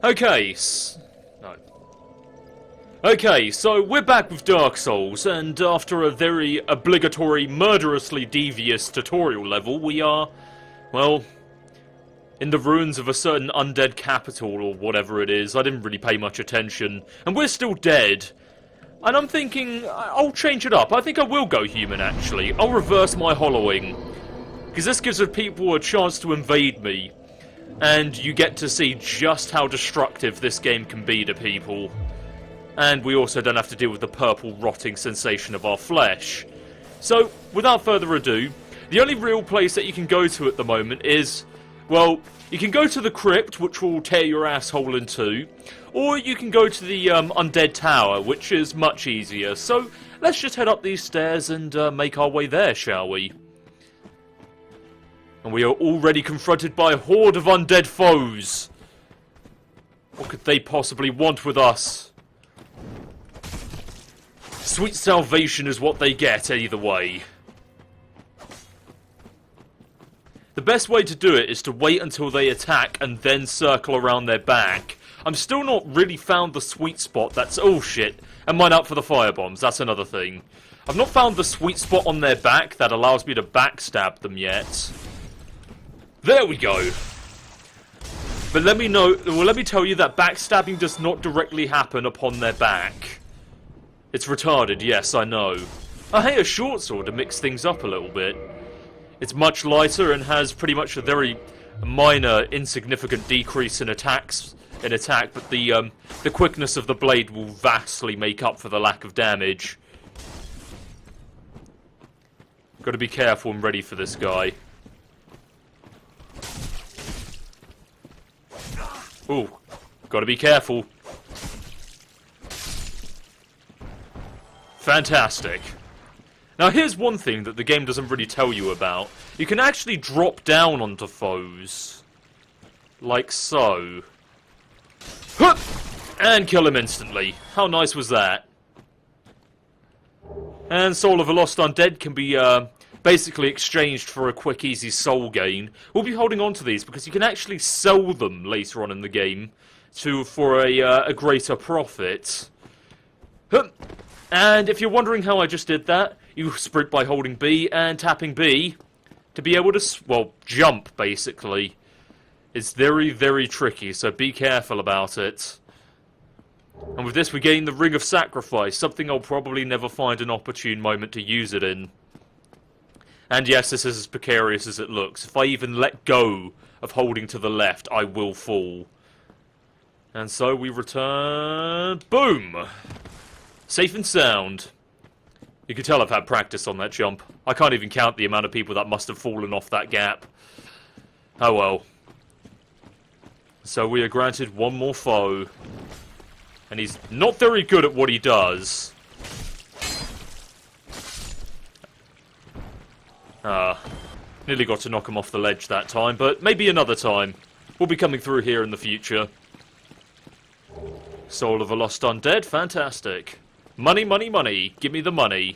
Okay, no. Okay, so we're back with Dark Souls, and after a very obligatory, murderously devious tutorial level, we are, well, in the ruins of a certain undead capital, or whatever it is. I didn't really pay much attention, and we're still dead. And I'm thinking, I'll change it up. I think I will go human, actually. I'll reverse my hollowing, because this gives the people a chance to invade me. And you get to see just how destructive this game can be to people. And we also don't have to deal with the purple rotting sensation of our flesh. So, without further ado, the only real place that you can go to at the moment is, well, you can go to the crypt, which will tear your asshole in two, or you can go to the undead tower, which is much easier. So, let's just head up these stairs and make our way there, shall we? And we are already confronted by a horde of undead foes. What could they possibly want with us? Sweet salvation is what they get either way. The best way to do it is to wait until they attack and then circle around their back. I'm still not really found the sweet spot that's... Oh shit. And mine up for the firebombs, that's another thing. I've not found the sweet spot on their back that allows me to backstab them yet. There we go. But let me tell you that backstabbing does not directly happen upon their back. It's retarded, yes, I know. Oh, hey, a short sword to mix things up a little bit. It's much lighter and has pretty much a very minor, insignificant decrease in attack, but the quickness of the blade will vastly make up for the lack of damage. Gotta be careful and ready for this guy. Ooh, gotta be careful. Fantastic. Now here's one thing that the game doesn't really tell you about. You can actually drop down onto foes. Like so. Hup! And kill him instantly. How nice was that? And Soul of a Lost Undead can be basically exchanged for a quick, easy soul gain. We'll be holding on to these because you can actually sell them later on in the game for a greater profit. And if you're wondering how I just did that, you sprint by holding B and tapping B to be able to, well, jump, basically. It's very, very tricky, so be careful about it. And with this we gain the Ring of Sacrifice, something I'll probably never find an opportune moment to use it in. And yes, this is as precarious as it looks. If I even let go of holding to the left, I will fall. And so we return... Boom! Safe and sound. You can tell I've had practice on that jump. I can't even count the amount of people that must have fallen off that gap. Oh well. So we are granted one more foe. And he's not very good at what he does. Nearly got to knock him off the ledge that time, but maybe another time. We'll be coming through here in the future. Soul of a Lost Undead, fantastic. Money, money, money. Give me the money.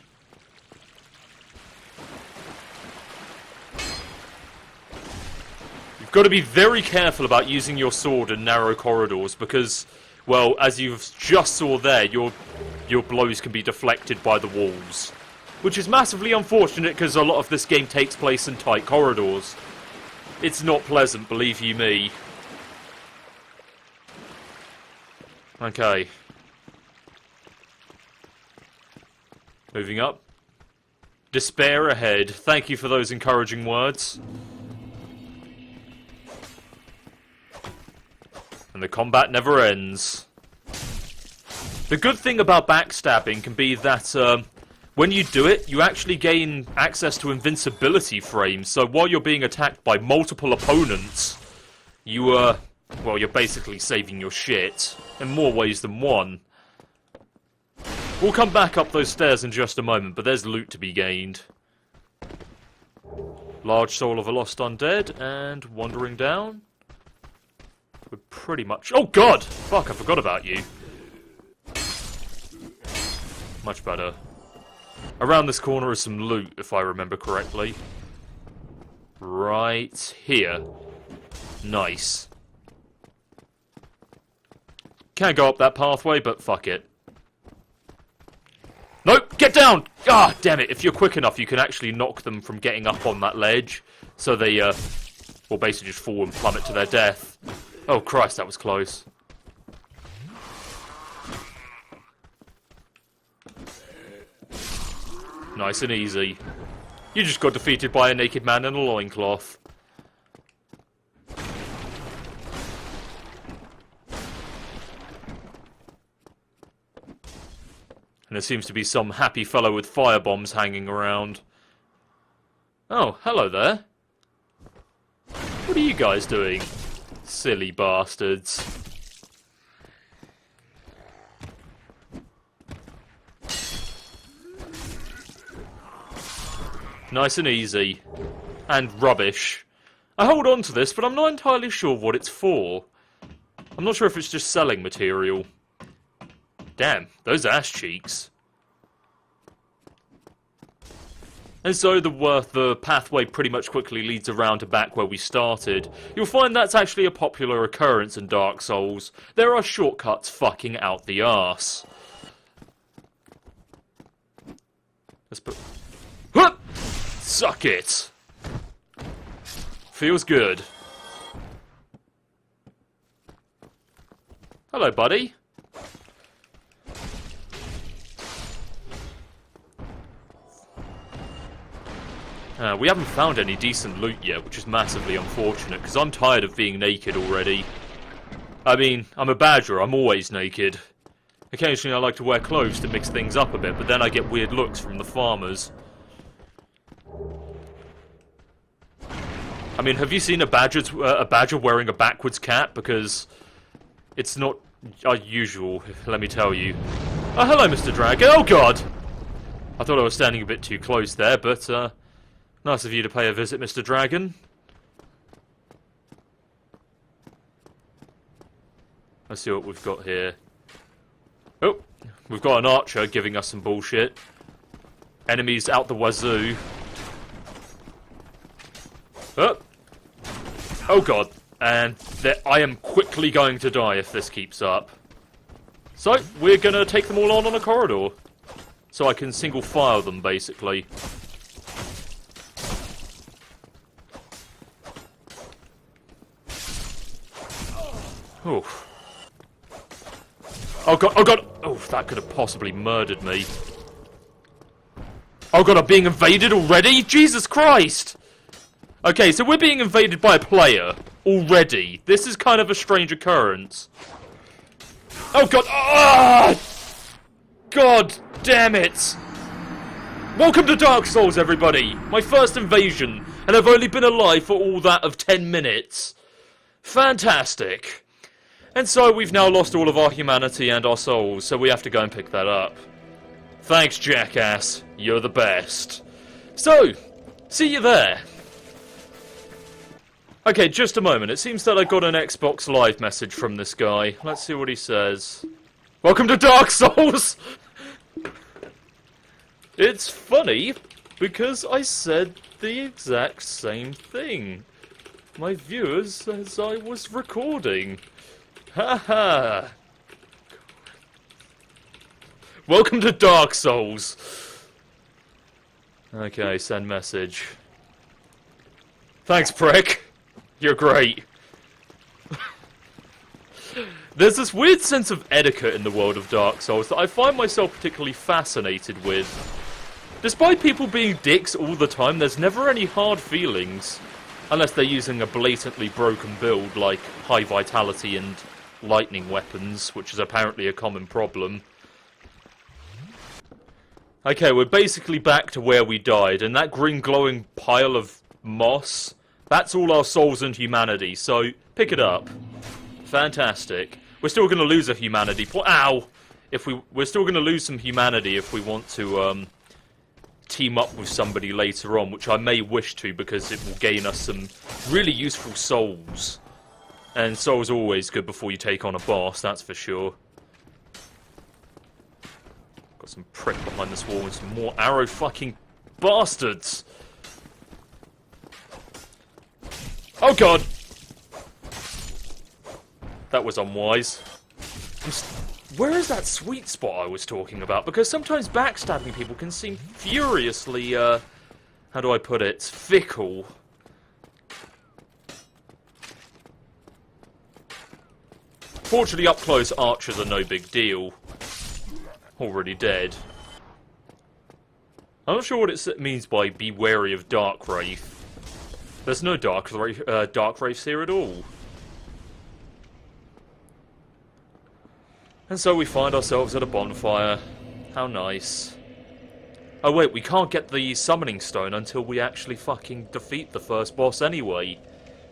You've got to be very careful about using your sword in narrow corridors because, well, as you just saw there, your blows can be deflected by the walls. Which is massively unfortunate because a lot of this game takes place in tight corridors. It's not pleasant, believe you me. Okay. Moving up. Despair ahead. Thank you for those encouraging words. And the combat never ends. The good thing about backstabbing can be that, when you do it, you actually gain access to invincibility frames, so while you're being attacked by multiple opponents, well, you're basically saving your shit, in more ways than one. We'll come back up those stairs in just a moment, but there's loot to be gained. Large Soul of a Lost Undead, and wandering down. We're pretty much... Oh god! Fuck, I forgot about you. Much better. Around this corner is some loot, if I remember correctly. Right here. Nice. Can't go up that pathway, but fuck it. Nope, get down! Ah, damn it. If you're quick enough, you can actually knock them from getting up on that ledge. So they, will basically just fall and plummet to their death. Oh, Christ, that was close. Nice and easy. You just got defeated by a naked man in a loincloth. And there seems to be some happy fellow with firebombs hanging around. Oh, hello there. What are you guys doing? Silly bastards. Nice and easy. And rubbish. I hold on to this, but I'm not entirely sure what it's for. I'm not sure if it's just selling material. Damn, those ass cheeks. And so the pathway pretty much quickly leads around to back where we started. You'll find that's actually a popular occurrence in Dark Souls. There are shortcuts fucking out the arse. Let's put... Huh! Suck it! Feels good. Hello, buddy. We haven't found any decent loot yet, which is massively unfortunate, because I'm tired of being naked already. I mean, I'm a badger, I'm always naked. Occasionally I like to wear clothes to mix things up a bit, but then I get weird looks from the farmers. I mean, have you seen a badger wearing a backwards cap? Because it's not usual, let me tell you. Oh, hello, Mr. Dragon. Oh, God! I thought I was standing a bit too close there, but, nice of you to pay a visit, Mr. Dragon. Let's see what we've got here. Oh, we've got an archer giving us some bullshit. Enemies out the wazoo. Oh, oh God. And I am quickly going to die if this keeps up. So, we're going to take them all on a corridor. So I can single file them, basically. Oh. Oh God, oh God! Oh, that could have possibly murdered me. Oh God, I'm being invaded already? Jesus Christ! Okay, so we're being invaded by a player already. This is kind of a strange occurrence. Oh God! Ah! God damn it! Welcome to Dark Souls, everybody! My first invasion, and I've only been alive for all that of 10 minutes. Fantastic. And so we've now lost all of our humanity and our souls, so we have to go and pick that up. Thanks, jackass. You're the best. So, see you there. Okay, just a moment. It seems that I got an Xbox Live message from this guy. Let's see what he says. Welcome to Dark Souls! It's funny, because I said the exact same thing. My viewers, as I was recording. Haha! Welcome to Dark Souls! Okay, send message. Thanks, prick! You're great. There's this weird sense of etiquette in the world of Dark Souls that I find myself particularly fascinated with. Despite people being dicks all the time, there's never any hard feelings. Unless they're using a blatantly broken build like high vitality and lightning weapons, which is apparently a common problem. Okay, we're basically back to where we died, and that green glowing pile of moss, that's all our souls and humanity, so pick it up. Fantastic. We're still going to lose a humanity point. Ow! We're still going to lose some humanity if we want to team up with somebody later on, which I may wish to because it will gain us some really useful souls. And souls are always good before you take on a boss, that's for sure. Got some prick behind this wall and some more arrow fucking bastards! Oh God! That was unwise. Where is that sweet spot I was talking about? Because sometimes backstabbing people can seem furiously, how do I put it? Fickle. Fortunately, up close archers are no big deal. Already dead. I'm not sure what it means by be wary of Dark Wraith. There's no Dark Wraiths here at all. And so we find ourselves at a bonfire. How nice. Oh wait, we can't get the summoning stone until we actually fucking defeat the first boss anyway.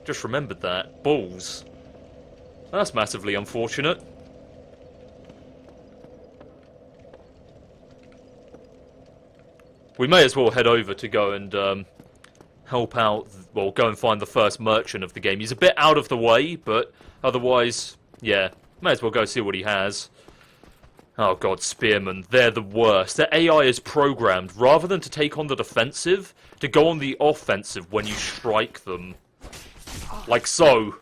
Just remembered that. Balls. That's massively unfortunate. We may as well head over to go and help out, well, go and find the first merchant of the game. He's a bit out of the way, but otherwise, yeah, may as well go see what he has. Oh god, spearmen, they're the worst. Their AI is programmed, rather than to take on the defensive, to go on the offensive when you strike them. Like so.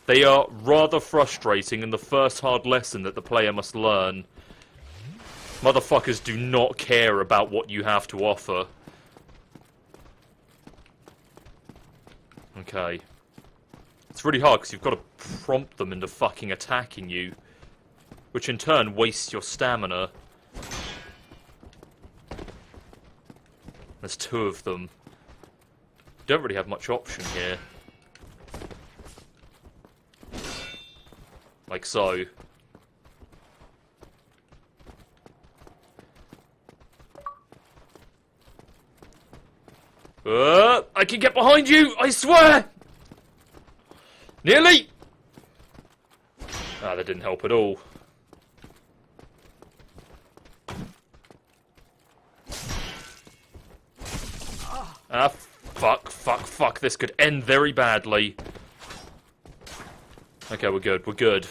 They are rather frustrating and the first hard lesson that the player must learn. Motherfuckers do not care about what you have to offer. Okay. It's really hard because you've got to prompt them into fucking attacking you. Which in turn wastes your stamina. There's two of them. Don't really have much option here. Like so. I can get behind you, I swear! Nearly! Ah, that didn't help at all. Ah, fuck. This could end very badly. Okay, we're good, we're good.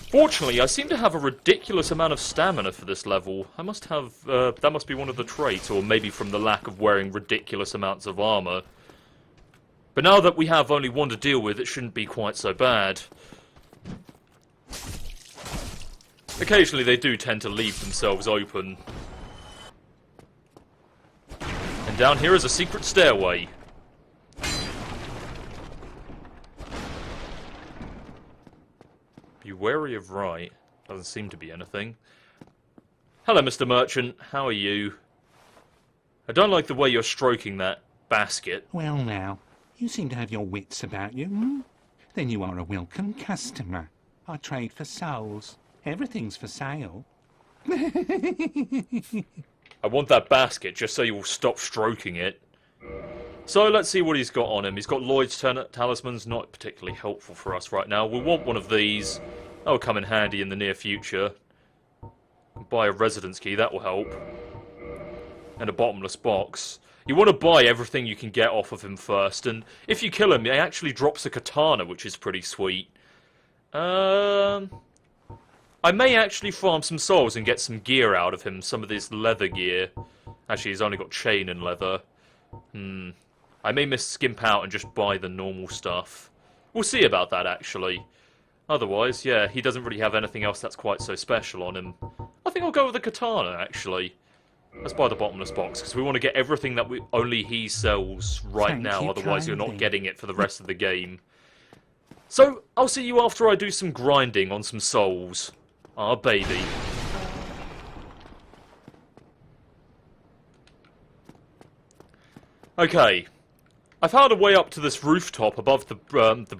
Fortunately, I seem to have a ridiculous amount of stamina for this level. I must have, that must be one of the traits, or maybe from the lack of wearing ridiculous amounts of armor. But now that we have only one to deal with, it shouldn't be quite so bad. Occasionally they do tend to leave themselves open. And down here is a secret stairway. Be wary of right. Doesn't seem to be anything. Hello, Mr. Merchant. How are you? I don't like the way you're stroking that basket. Well now, you seem to have your wits about you, hmm? Then you are a welcome customer. I trade for souls. Everything's for sale. I want that basket just so you will stop stroking it. So let's see what he's got on him. He's got Lloyd's talismans, not particularly helpful for us right now. We'll want one of these. That'll come in handy in the near future. Buy a residence key, that will help. And a bottomless box. You want to buy everything you can get off of him first, and if you kill him, he actually drops a katana, which is pretty sweet. I may actually farm some souls and get some gear out of him, some of this leather gear. Actually, he's only got chain and leather. I may skimp out and just buy the normal stuff. We'll see about that, actually. Otherwise, yeah, he doesn't really have anything else that's quite so special on him. I think I'll go with the katana, actually. Let's buy the bottomless box, because we want to get everything that only he sells right now, otherwise you're not getting it for the rest of the game. So, I'll see you after I do some grinding on some souls. Ah, baby. Okay. I found a way up to this rooftop above the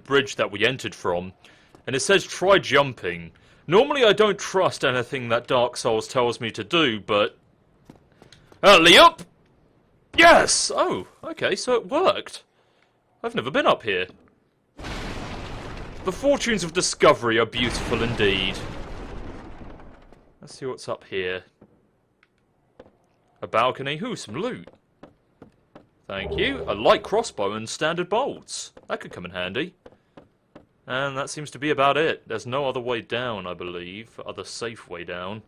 bridge that we entered from, and it says try jumping. Normally I don't trust anything that Dark Souls tells me to do, but... Alley up! Yes! Oh, okay, so it worked. I've never been up here. The fortunes of discovery are beautiful indeed. Let's see what's up here. A balcony. Ooh, some loot. Thank you. A light crossbow and standard bolts. That could come in handy. And that seems to be about it. There's no other way down, I believe. Other safe way down.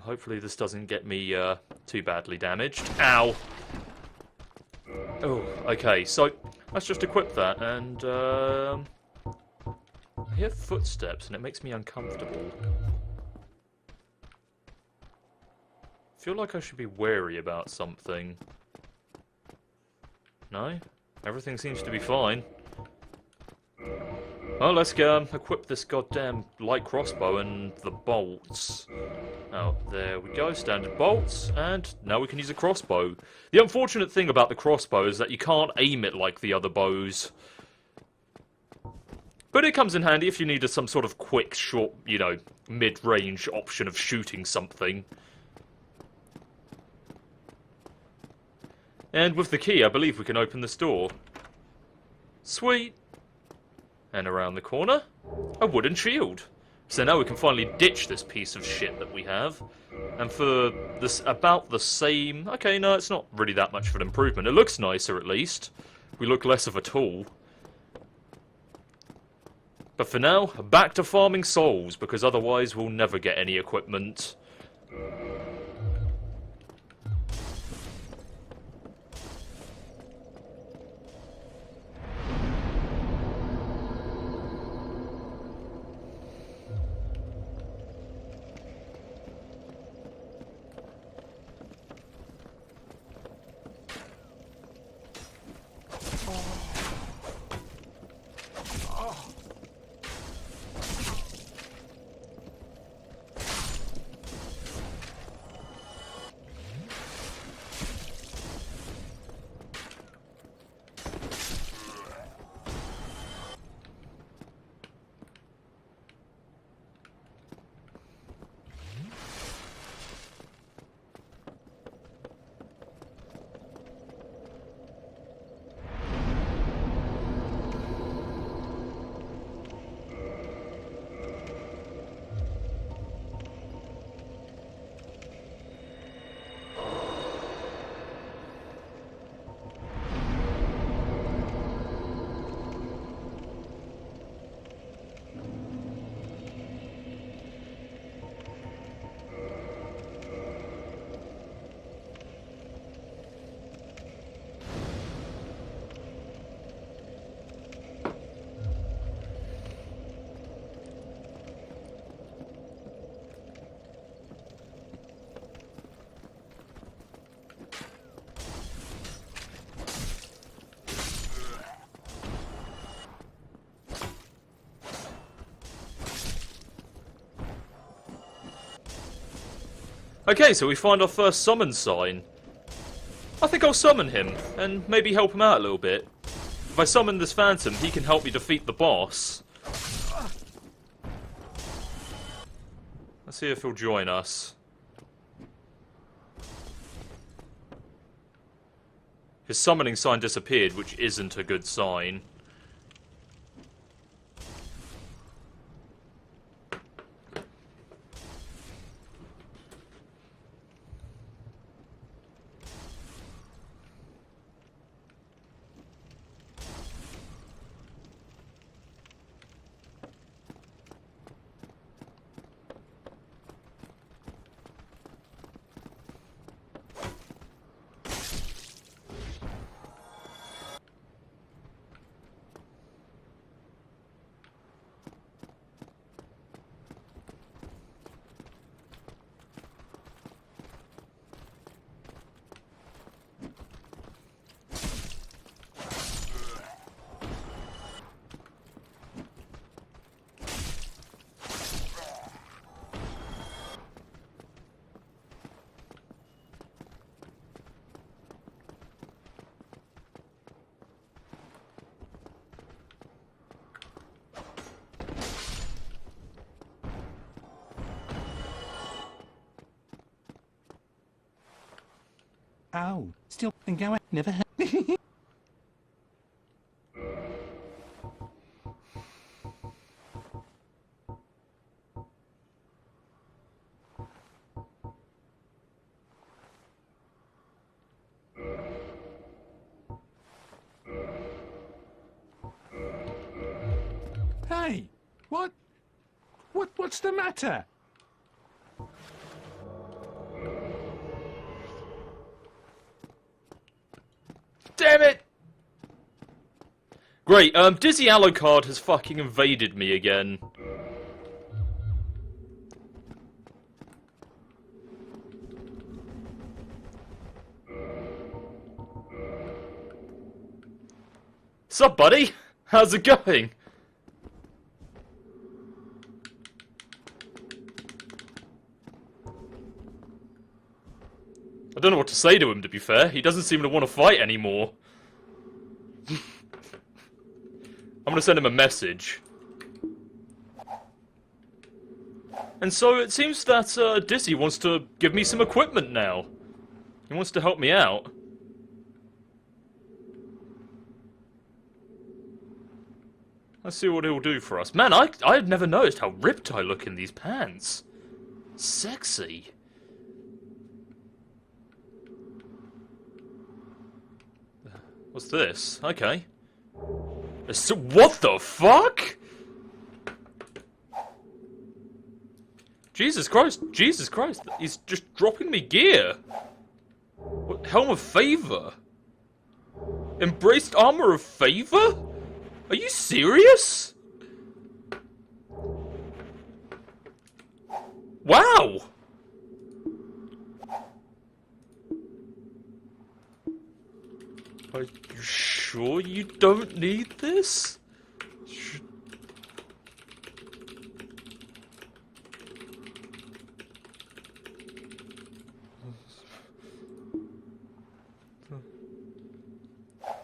Hopefully this doesn't get me too badly damaged. Ow! Oh, okay. So, let's just equip that, and I hear footsteps, and it makes me uncomfortable. I feel like I should be wary about something. No? Everything seems to be fine. Well, let's go equip this goddamn light crossbow and the bolts. Oh, there we go, standard bolts, and now we can use a crossbow. The unfortunate thing about the crossbow is that you can't aim it like the other bows. But it comes in handy if you need some sort of quick, short, mid-range option of shooting something. And with the key, I believe we can open this door. Sweet. And around the corner, a wooden shield. So now we can finally ditch this piece of shit that we have. And for this, about the same... Okay, no, it's not really that much of an improvement. It looks nicer, at least. We look less of a tool. But for now, back to farming souls, because otherwise we'll never get any equipment. Okay, so we find our first summon sign. I think I'll summon him, and maybe help him out a little bit. If I summon this phantom, he can help me defeat the boss. Let's see if he'll join us. His summoning sign disappeared, which isn't a good sign. Oh, still can go out. Never heard. Hey, what's the matter? Damn it! Great, Dizzy Alucard has fucking invaded me again. Sup, buddy? How's it going? I don't know what to say to him, to be fair. He doesn't seem to want to fight anymore. I'm gonna send him a message. And so it seems that Dizzy wants to give me some equipment now. He wants to help me out. Let's see what he'll do for us. Man, I had never noticed how ripped I look in these pants. Sexy. What's this? Okay. What the fuck? Jesus Christ, he's just dropping me gear. What, Helm of Favor? Embraced Armor of Favor? Are you serious? Wow! Are you sure you don't need this?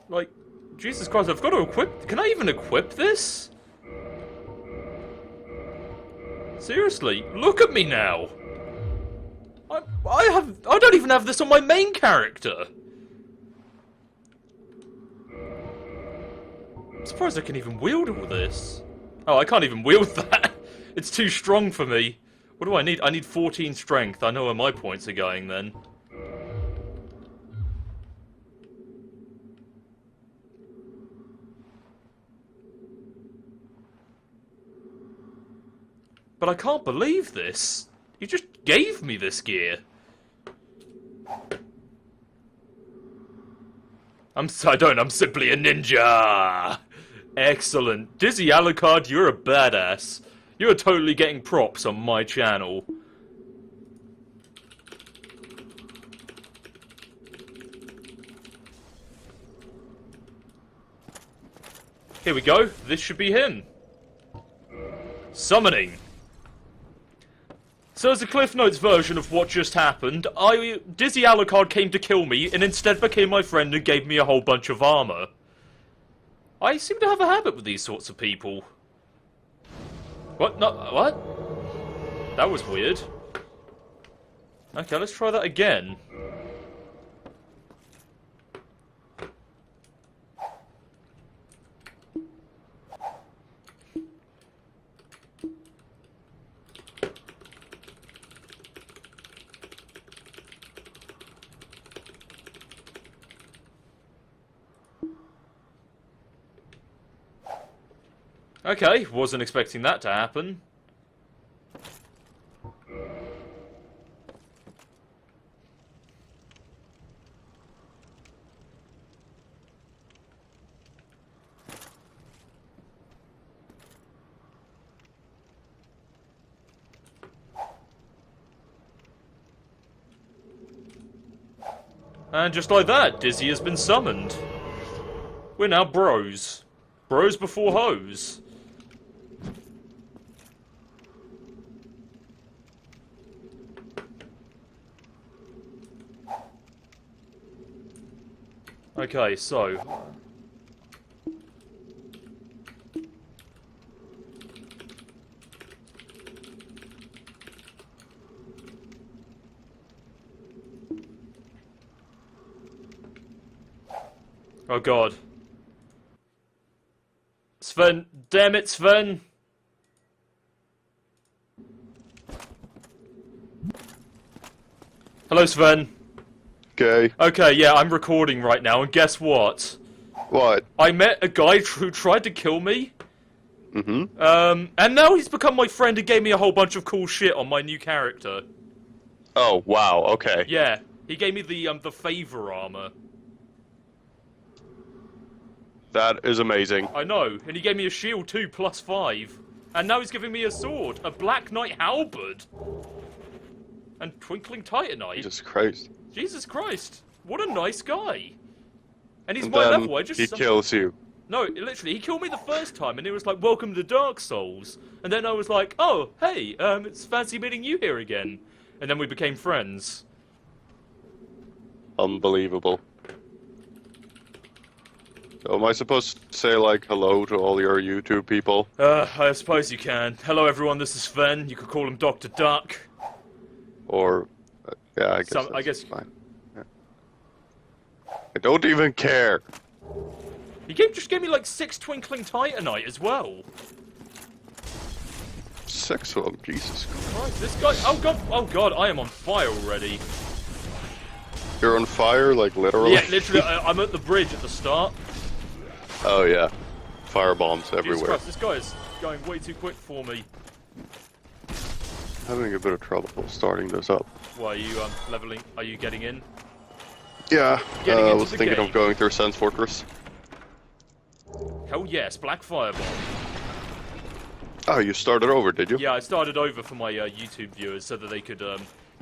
Like, Jesus Christ, I've got to equip... Can I even equip this? Seriously, look at me now! I don't even have this on my main character! I'm surprised I can even wield all this. Oh, I can't even wield that! It's too strong for me. What do I need? I need 14 strength. I know where my points are going then. But I can't believe this. You just gave me this gear. I'm simply a ninja! Excellent. Dizzy Alucard, you're a badass. You're totally getting props on my channel. Here we go. This should be him. Summoning. So as a Cliff Notes version of what just happened, Dizzy Alucard came to kill me and instead became my friend and gave me a whole bunch of armor. I seem to have a habit with these sorts of people. What? No, what? That was weird. Okay, let's try that again. Okay, wasn't expecting that to happen. And just like that, Dizzy has been summoned. We're now bros. Bros before hoes. Okay, so... Oh god. Sven, damn it, Sven! Hello, Sven. Okay. Okay, yeah, I'm recording right now, and guess what? What? I met a guy who tried to kill me. Mm-hmm. And now he's become my friend and gave me a whole bunch of cool shit on my new character. Oh, wow, okay. Yeah, he gave me the favor armor. That is amazing. I know, and he gave me a shield too, +5. And now he's giving me a sword, a Black Knight halberd. And Twinkling Titanite. Jesus Christ. Jesus Christ. What a nice guy. And he's And my then level, I just... he kills you. No, literally, he killed me the first time, and he was like, welcome to Dark Souls. And then I was like, oh, hey, it's fancy meeting you here again. And then we became friends. Unbelievable. So am I supposed to say, like, hello to all your YouTube people? I suppose you can. Hello, everyone, this is Sven. You could call him Dr. Duck. Or, yeah, I guess I guess fine. Yeah. I don't even care. He just gave me like 6 Twinkling Titanite as well. 6 of them, Jesus Christ. Christ, this guy... Oh god, I am on fire already. You're on fire, like, literally? Yeah, literally, I'm at the bridge at the start. Oh, yeah. Firebombs Jesus everywhere. Christ, this guy is going way too quick for me. Having a bit of trouble starting this up. Why, are you leveling... Are you getting in? Yeah, Getting I into was the thinking game. of going through Sense Fortress. Hell yes, Black Fireball. Oh, you started over, did you? Yeah, I started over for my YouTube viewers so that they could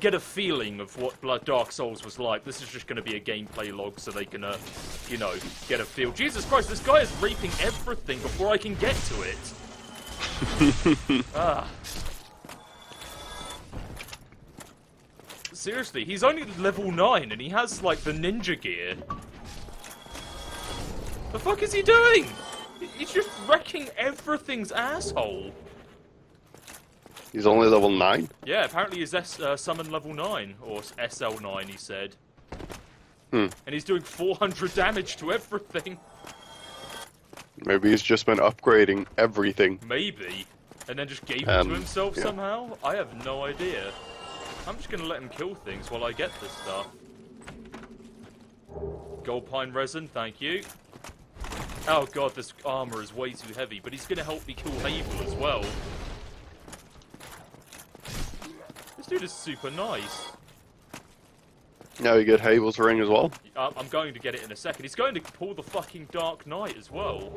get a feeling of what Dark Souls was like. This is just going to be a gameplay log so they can, you know, get a feel. Jesus Christ, this guy is raping everything before I can get to it. Ah. Seriously, he's only level 9 and he has, like, the ninja gear. The fuck is he doing? He's just wrecking everything's asshole. He's only level 9? Yeah, apparently he's summon level 9, or SL9, he said. Hmm. And he's doing 400 damage to everything. Maybe he's just been upgrading everything. Maybe. And then just gave it to himself yeah. somehow? I have no idea. I'm just gonna let him kill things while I get this stuff. Gold pine resin, thank you. Oh god, this armor is way too heavy, but he's gonna help me kill Havel as well. This dude is super nice. Now you get Havel's ring as well? I'm going to get it in a second. He's going to pull the fucking Dark Knight as well.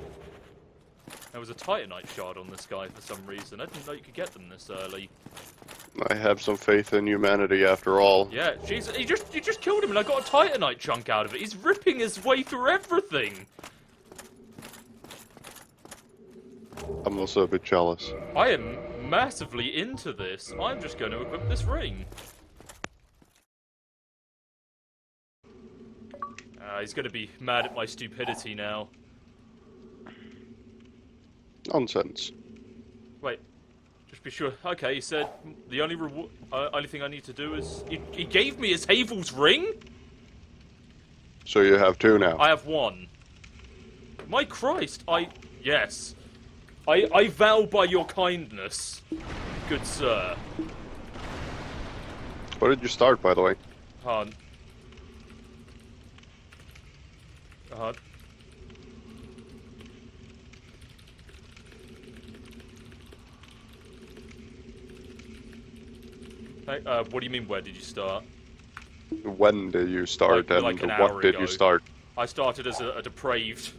There was a Titanite shard on this guy for some reason. I didn't know you could get them this early. I have some faith in humanity after all. Yeah, Jesus, you just killed him and I got a Titanite chunk out of it. He's ripping his way through everything. I'm also a bit jealous. I am massively into this. I'm just going to equip this ring. He's going to be mad at my stupidity now. Nonsense. Wait, just be sure. Okay, he said the only only thing I need to do is... He gave me his Havel's ring? So you have 2 now? I have 1. My Christ, yes. I vow by your kindness, good sir. Where did you start, by the way? Han. Hey, what do you mean, where did you start? When did you start, and like an what hour did ago. you start? I started as a depraved,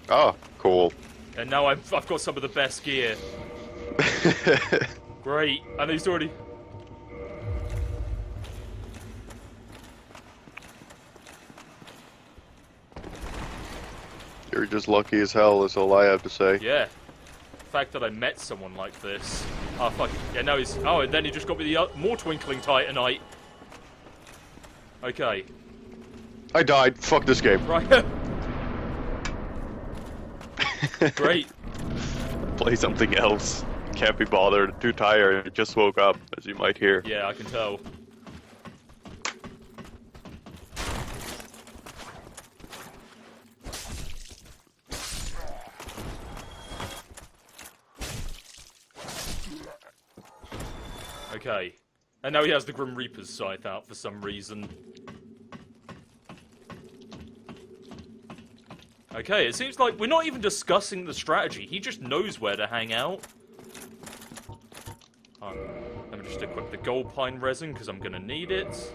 Ah, cool. and now I've got some of the best gear. Great, and he's already... You're just lucky as hell, is all I have to say. Yeah. The fact that I met someone like this. Oh, fuck. Yeah, now he's... Oh, and then he just got me the more Twinkling Titanite. Okay. I died. Fuck this game. Right. Great. Play something else. Can't be bothered. Too tired. Just woke up, as you might hear. Yeah, I can tell. Okay. And now he has the Grim Reaper's scythe out for some reason. Okay, it seems like we're not even discussing the strategy. He just knows where to hang out. Let me just equip the gold pine resin, because I'm going to need it.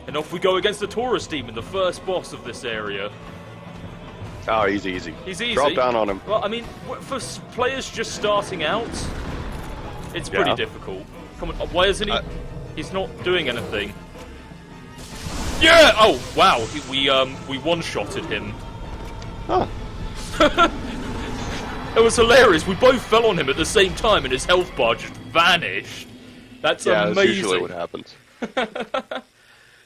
And off we go against the Taurus Demon, the first boss of this area. Oh, easy, easy. He's easy. Drop down on him. Well, I mean, for players just starting out, it's pretty difficult. Come on, why isn't he? He's not doing anything. Yeah! Oh, wow. We one-shotted him. Huh. It was hilarious. We both fell on him at the same time, and his health bar just vanished. That's amazing. That's usually what happens.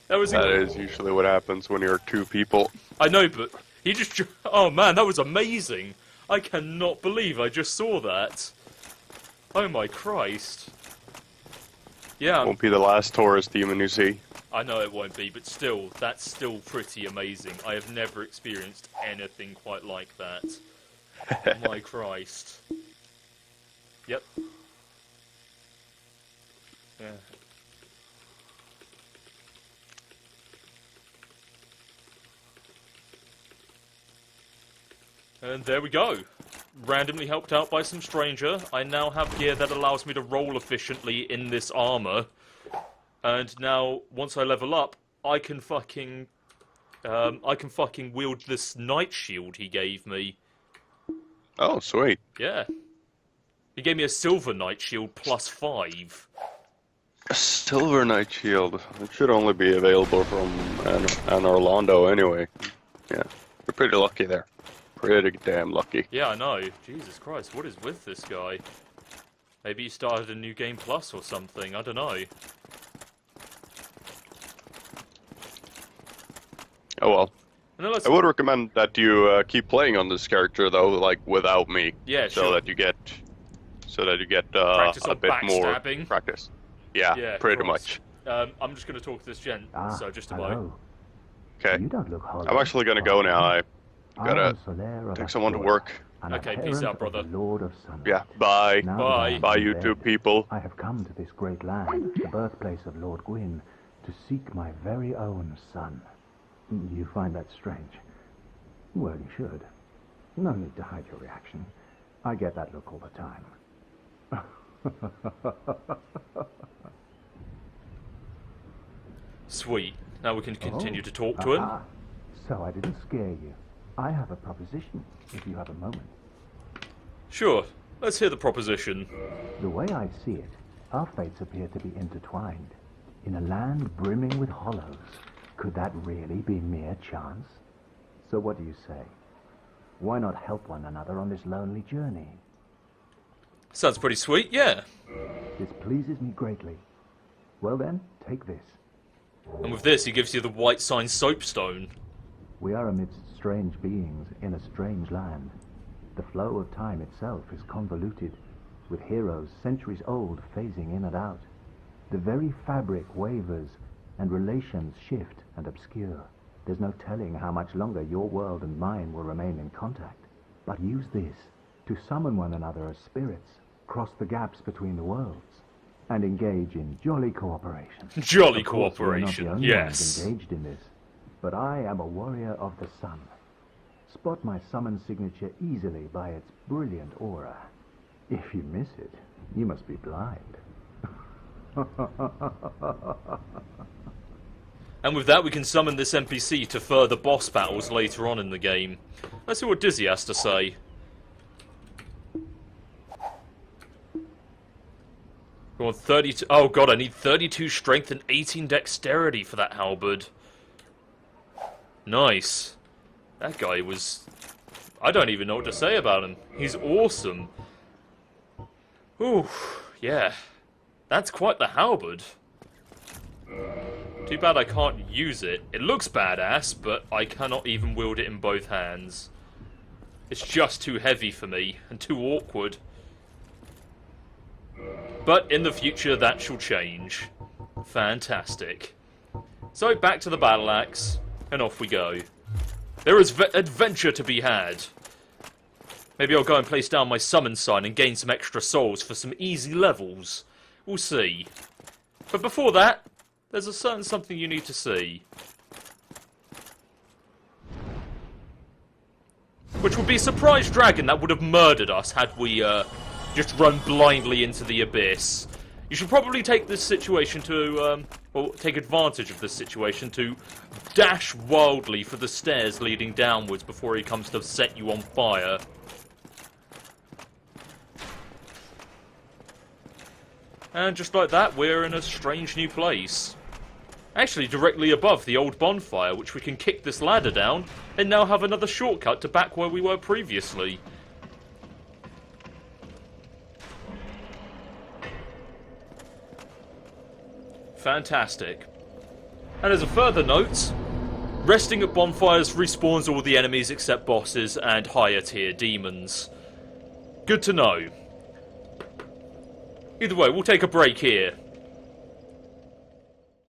That is usually what happens when you're two people. I know, but he just... Oh, man, that was amazing. I cannot believe I just saw that. Oh, my Christ. Yeah. Won't be the last Taurus demon you see. I know it won't be, but still, that's still pretty amazing. I have never experienced anything quite like that. Oh, my Christ. Yep. Yeah. And there we go. Randomly helped out by some stranger. I now have gear that allows me to roll efficiently in this armor. And now, once I level up, I can fucking wield this night shield he gave me. Oh, sweet. Yeah. He gave me a silver night shield +5. A silver night shield. It should only be available from an Orlando anyway. Yeah, you're pretty lucky there. Pretty damn lucky. Yeah, I know. Jesus Christ, what is with this guy? Maybe he started a new game plus or something. I don't know. Oh well. And then I would recommend that you keep playing on this character though, like without me. Yeah, so sure. that you get Practice a on bit more backstabbing. practice. Yeah, Yeah, of pretty course. much. I'm just going to talk to this gent, so just a hello. moment. Okay. You don't look hollow. I'm actually gonna go now. I I gotta am Solaire of take someone to Astor, work. and a Okay, peace parent out, of brother. the Lord of Sunlight. Yeah, bye. Now Bye. that I am Bye, dead, YouTube people. I have come to this great land, the birthplace of Lord Gwyn, to seek my very own son. You find that strange? Well, you should. No need to hide your reaction. I get that look all the time. Sweet. Now we can continue to talk to him. Aha. So I didn't scare you. I have a proposition, if you have a moment. Sure. Let's hear the proposition. The way I see it, our fates appear to be intertwined. In a land brimming with hollows, could that really be mere chance? So what do you say? Why not help one another on this lonely journey? Sounds pretty sweet, yeah. This pleases me greatly. Well then, take this. And with this, he gives you the white sign soapstone. We are amidst strange beings in a strange land. The flow of time itself is convoluted, with heroes centuries old phasing in and out. The very fabric wavers, and relations shift and obscure. There's no telling how much longer your world and mine will remain in contact. But use this to summon one another as spirits, cross the gaps between the worlds, and engage in jolly cooperation. Jolly Of course, we're not cooperation, the only yes. ones engaged in this, but I am a warrior of the sun. Spot my summon signature easily by its brilliant aura. If you miss it, you must be blind. And with that, we can summon this NPC to further boss battles later on in the game. Let's see what Dizzy has to say. Go on, 32. Oh god, I need 32 strength and 18 dexterity for that halberd. Nice. That guy was... I don't even know what to say about him. He's awesome. Ooh, yeah. That's quite the halberd. Too bad I can't use it. It looks badass, but I cannot even wield it in both hands. It's just too heavy for me, and too awkward. But in the future, that shall change. Fantastic. So, back to the battle axe, and off we go. There is adventure to be had. Maybe I'll go and place down my summon sign and gain some extra souls for some easy levels. We'll see. But before that, there's a certain something you need to see. Which would be a surprise dragon that would have murdered us had we just run blindly into the abyss. You should probably take this situation to, or take advantage of this situation to dash wildly for the stairs leading downwards before he comes to set you on fire. And just like that, we're in a strange new place. Actually, directly above the old bonfire, which we can kick this ladder down, and now have another shortcut to back where we were previously. Fantastic. And as a further note, resting at bonfires respawns all the enemies except bosses and higher tier demons. Good to know. Either way, we'll take a break here.